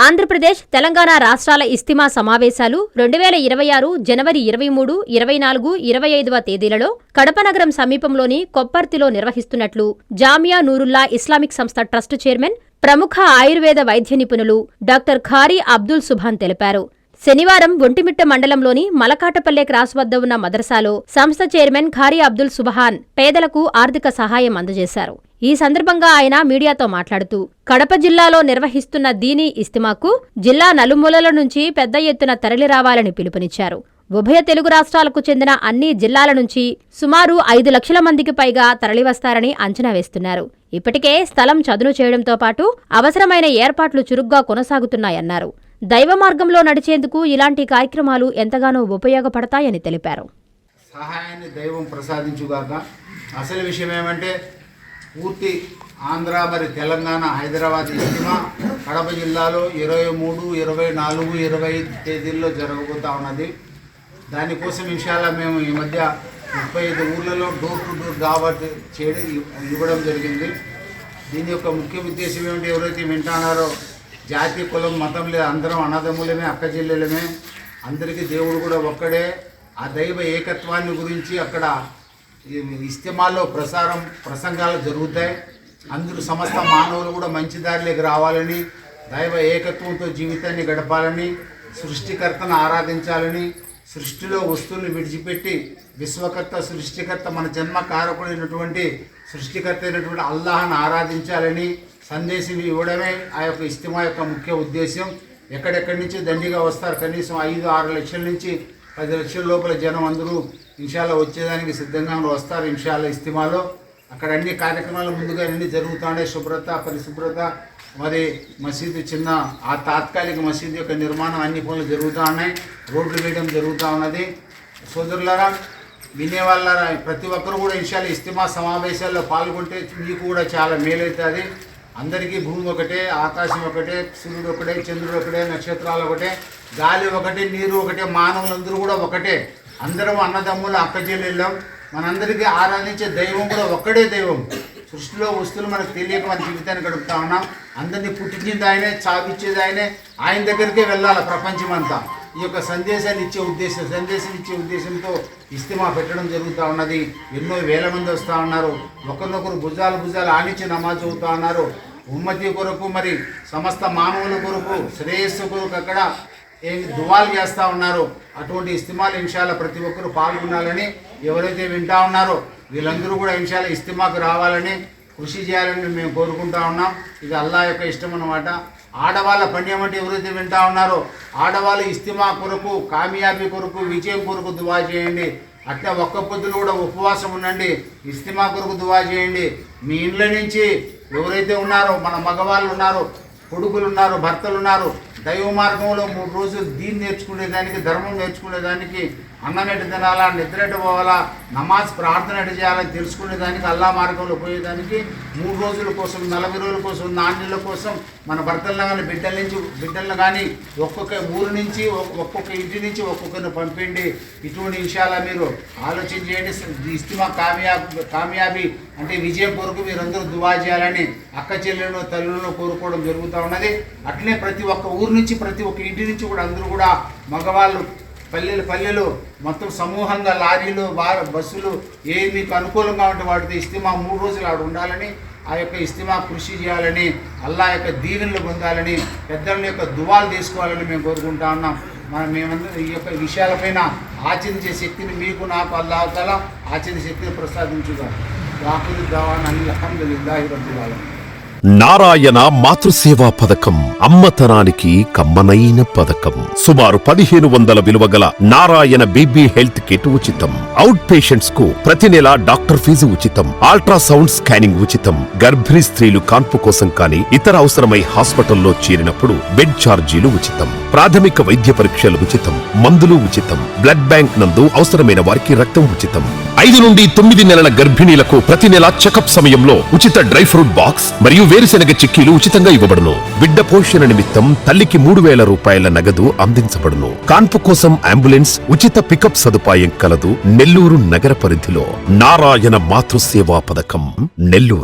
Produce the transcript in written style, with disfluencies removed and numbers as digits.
ఆంధ్రప్రదేశ్, తెలంగాణ రాష్ట్రాల ఇస్తిమా సమావేశాలు 2026 జనవరి 23, 24, 25వ తేదీలలో కడప నగరం సమీపంలోని కొప్పర్తిలో నిర్వహిస్తున్నట్లు జామియా నూరుల్లా ఇస్లామిక్ సంస్థ ట్రస్ట్ చైర్మన్, ప్రముఖ ఆయుర్వేద వైద్య నిపుణులు డాక్టర్ ఖారీ అబ్దుల్ సుభాన్ తెలిపారు. శనివారం ఒంటిమిట్ట మండలంలోని మలకాటపల్లె క్రాస్ వద్ద ఉన్న మదర్సాలో సంస్థ చైర్మన్ ఖారీ అబ్దుల్ సుబహాన్ పేదలకు ఆర్థిక సహాయం అందజేశారు. ఈ సందర్భంగా ఆయన మీడియాతో మాట్లాడుతూ, కడప జిల్లాలో నిర్వహిస్తున్న దీనీ ఇస్తిమాకు జిల్లా నలుమూలల నుంచి పెద్ద ఎత్తున తరలిరావాలని పిలుపునిచ్చారు. ఉభయ తెలుగు రాష్ట్రాలకు చెందిన అన్ని జిల్లాల నుంచి సుమారు 5 లక్షల మందికి పైగా తరలివస్తారని అంచనా వేస్తున్నారు. ఇప్పటికే స్థలం చదును చేయడంతో పాటు అవసరమైన ఏర్పాట్లు చురుగ్గా కొనసాగుతున్నాయన్నారు. దైవ మార్గంలో నడిచేందుకు ఇలాంటి కార్యక్రమాలు ఎంతగానో ఉపయోగపడతాయని తెలిపారు. సహాయాన్ని దైవం ప్రసాదించుగాక. అసలు విషయం ఏమంటే, పూర్తి ఆంధ్ర మరి తెలంగాణ హైదరాబాద్ ఇస్తిమా కడప జిల్లాలో 23, 24, 25 తేదీల్లో జరగబోతా ఉన్నది. దానికోసం ఇన్షాల్లా మేము ఈ మధ్య 35 ఊర్లలో డోర్ టు డోర్ దావత్ చేయడం ఇవ్వడం జరిగింది. దీని యొక్క ముఖ్య ఉద్దేశం ఏమిటి, ఎవరైతే వింటున్నారో జాతి కులం మతం లేదు, అందరం అన్నదమ్ములమే, అక్క చెల్లెలమే, అందరికీ దేవుడు కూడా ఒక్కడే. ఆ దైవ ఏకత్వాన్ని గురించి అక్కడ ఇస్తిమాల్లో ప్రసంగాలు జరుగుతాయి. అందరూ సమస్త మానవులు కూడా మంచి దారిలోకి రావాలని, దైవ ఏకత్వంతో జీవితాన్ని గడపాలని, సృష్టికర్తను ఆరాధించాలని, సృష్టిలో వస్తువులను విడిచిపెట్టి విశ్వకర్త సృష్టికర్త మన జన్మ కారకుడైనటువంటి సృష్టికర్త అయినటువంటి అల్లాహను ఆరాధించాలని సందేశం ఇవ్వడమే ఆ యొక్క ఇస్తిమా యొక్క ముఖ్య ఉద్దేశం. ఎక్కడెక్కడి నుంచి దండిగా వస్తారు, కనీసం 5-6 లక్షల నుంచి 10 లక్షల లోపల జనం అందరూ ఇన్షాల్లా వచ్చేదానికి సిద్ధంగా వస్తారు. ఇన్షాల్లా ఇస్తిమాలో అక్కడ అన్ని కార్యక్రమాలు ముందుగా అన్నీ జరుగుతున్నాయి. శుభ్రత, పరిశుభ్రత, మరి మసీదు చిన్న ఆ తాత్కాలిక మసీదు యొక్క నిర్మాణం అన్ని పనులు జరుగుతూ ఉన్నాయి. రోడ్లు వేయడం జరుగుతూ ఉన్నది. సోదరులారా, వినేవాళ్ళారా, ప్రతి ఒక్కరు కూడా ఇన్షాల్లా ఇస్తిమా సమావేశాల్లో పాల్గొంటే మీకు కూడా చాలా మేలవుతుంది. అందరికీ భూమి ఒకటే, ఆకాశం ఒకటే, సూర్యుడు ఒకటే, చంద్రుడు ఒకటే, నక్షత్రాలు ఒకటే, గాలి ఒకటే, నీరు ఒకటే, మానవులందరూ కూడా ఒకటే. అందరం అన్నదమ్ములు, అక్క చెల్లెళ్ళం. మనందరికీ ఆరాధించే దైవం కూడా ఒక్కడే దైవం. సృష్టిలో వస్తువులు మనకు తెలియక మన జీవితాన్ని గడుపుతా ఉన్నాం. అందరినీ పుట్టించింది ఆయనే, చావిచ్చేది ఆయనే. ఆయన దగ్గరికే వెళ్ళాలి ప్రపంచమంతా. ఈ యొక్క సందేశం ఇచ్చే ఉద్దేశంతో ఇస్తిమా పెట్టడం జరుగుతూ ఉన్నది. ఎన్నో వేల మంది వస్తూ ఉన్నారు. ఒకరినొకరు భుజాలు ఆనించి నమాజ్ చదువుతూ ఉన్నారు. ఉమ్మతి కొరకు, మరి సమస్త మానవుల కొరకు, శ్రేయస్సు కొరకు అక్కడ దువాలు చేస్తూ ఉన్నారు. అటువంటి ఇస్తిమాలు ఇన్షాల్లా ప్రతి ఒక్కరు పాల్గొనాలని, ఎవరైతే వింటా ఉన్నారో వీళ్ళందరూ కూడా ఇన్షాల్లా ఇస్తిమాకు రావాలని, కృషి చేయాలని మేము కోరుకుంటా ఉన్నాం. ఇది అల్లాహ్ యొక్క ఇష్టం అన్నమాట. ఆడవాళ్ళ పుణ్యం అంటే ఎవరైతే వింటా ఉన్నారో ఆడవాళ్ళు ఇస్తిమా కొరకు, కామయాబీ కొరకు, విజయం కొరకు దువా చేయండి. అట్లా ఒక్క పొద్దులు కూడా ఉపవాసం ఉండండి, ఇస్తిమా కొరకు దువా చేయండి. మీ ఇండ్ల నుంచి ఎవరైతే ఉన్నారో, మన మగవాళ్ళు ఉన్నారు, కొడుకులు ఉన్నారు, భర్తలు ఉన్నారు, దైవ మార్గంలో 3 రోజులు దీన్ని నేర్చుకునేదానికి, ధర్మం నేర్చుకునేదానికి, అన్నం ఎటు తినాలా, నిద్ర ఎటు పోవాలా, నమాజ్ ప్రార్థన ఎటు చేయాలని తెలుసుకునేదానికి, అల్లా మార్గంలో పోయేదానికి 3 రోజుల కోసం, 40 రోజుల కోసం, నాణ్యుల కోసం మన భర్తలను కానీ బిడ్డలను కానీ ఒక్కొక్క ఊరు నుంచి, ఒక్కొక్క ఇంటి నుంచి ఒక్కొక్కరిని పంపిండి. ఇటువంటి విషయాల మీరు ఆలోచన చేయండి. ఇస్తిమా కామయాబీ అంటే విజయం కొరకు మీరందరూ దువా చేయాలని అక్క చెల్లెలను, తల్లులను కోరుకోవడం జరుగుతూ ఉన్నది. అట్లనే ప్రతి ఒక్క ఊరు నుంచి, ప్రతి ఒక్క ఇంటి నుంచి కూడా అందరూ కూడా మగవాళ్ళు పల్లెలు మొత్తం సమూహంగా లారీలు, బస్సులు ఏ మీకు అనుకూలంగా ఉంటే వాటితో ఇస్తిమా 3 రోజులు ఆడ ఉండాలని, ఆ యొక్క ఇస్తిమా కృషి చేయాలని, అల్లా యొక్క దీవెనలు పొందాలని, పెద్దల యొక్క దువాలు తీసుకోవాలని మేము కోరుకుంటా ఉన్నాం. మేమందరం ఈ యొక్క విషయాలపైన ఆచరించే శక్తిని మీకు, నాకు అల్లాహ్ తఆలా ఆచరించే శక్తిని ప్రసాదించుగా. వాకులు దావాన్ అల్హమ్దులిల్లాహి రబ్బిల్ ఆలమీన్. నారాయణ మాతృసేవా పథకం అమ్మతనానికి కమ్మనైన పథకం. సుమారు 1500 విలువ గల నారాయణ బేబీ హెల్త్ కిట్ ఉచితం. అవుట్ పేషెంట్స్ కు ప్రతి నెల డాక్టర్ ఫీజు ఉచితం. అల్ట్రాసౌండ్ స్కానింగ్ ఉచితం. గర్భిణీ స్త్రీలు కాన్పు కోసం కానీ ఇతర అవసరమై హాస్పిటల్లో చేరినప్పుడు బెడ్ ఛార్జీలు ఉచితం. ప్రాథమిక వైద్య పరీక్షలు ఉచితం. మందులు ఉచితం. బ్లడ్ బ్యాంక్ నందు అవసరమైన వారికి రక్తం ఉచితం. 5 నుండి 9 నెలల గర్భిణీలకు ప్రతి నెల చెకప్ సమయంలో ఉచిత డ్రై ఫ్రూట్ బాక్స్ మరియు వేరుశెనగ చిక్కీలు ఉచితంగా ఇవ్వబడును. బిడ్డ పోషణ నిమిత్తం తల్లికి 3000 రూపాయల నగదు అందించబడును. కాన్పు కోసం అంబులెన్స్, ఉచిత పికప్ సదుపాయం కలదు. నెల్లూరు నగర పరిధిలో నారాయణ మాతృసేవా పథకం, నెల్లూరు.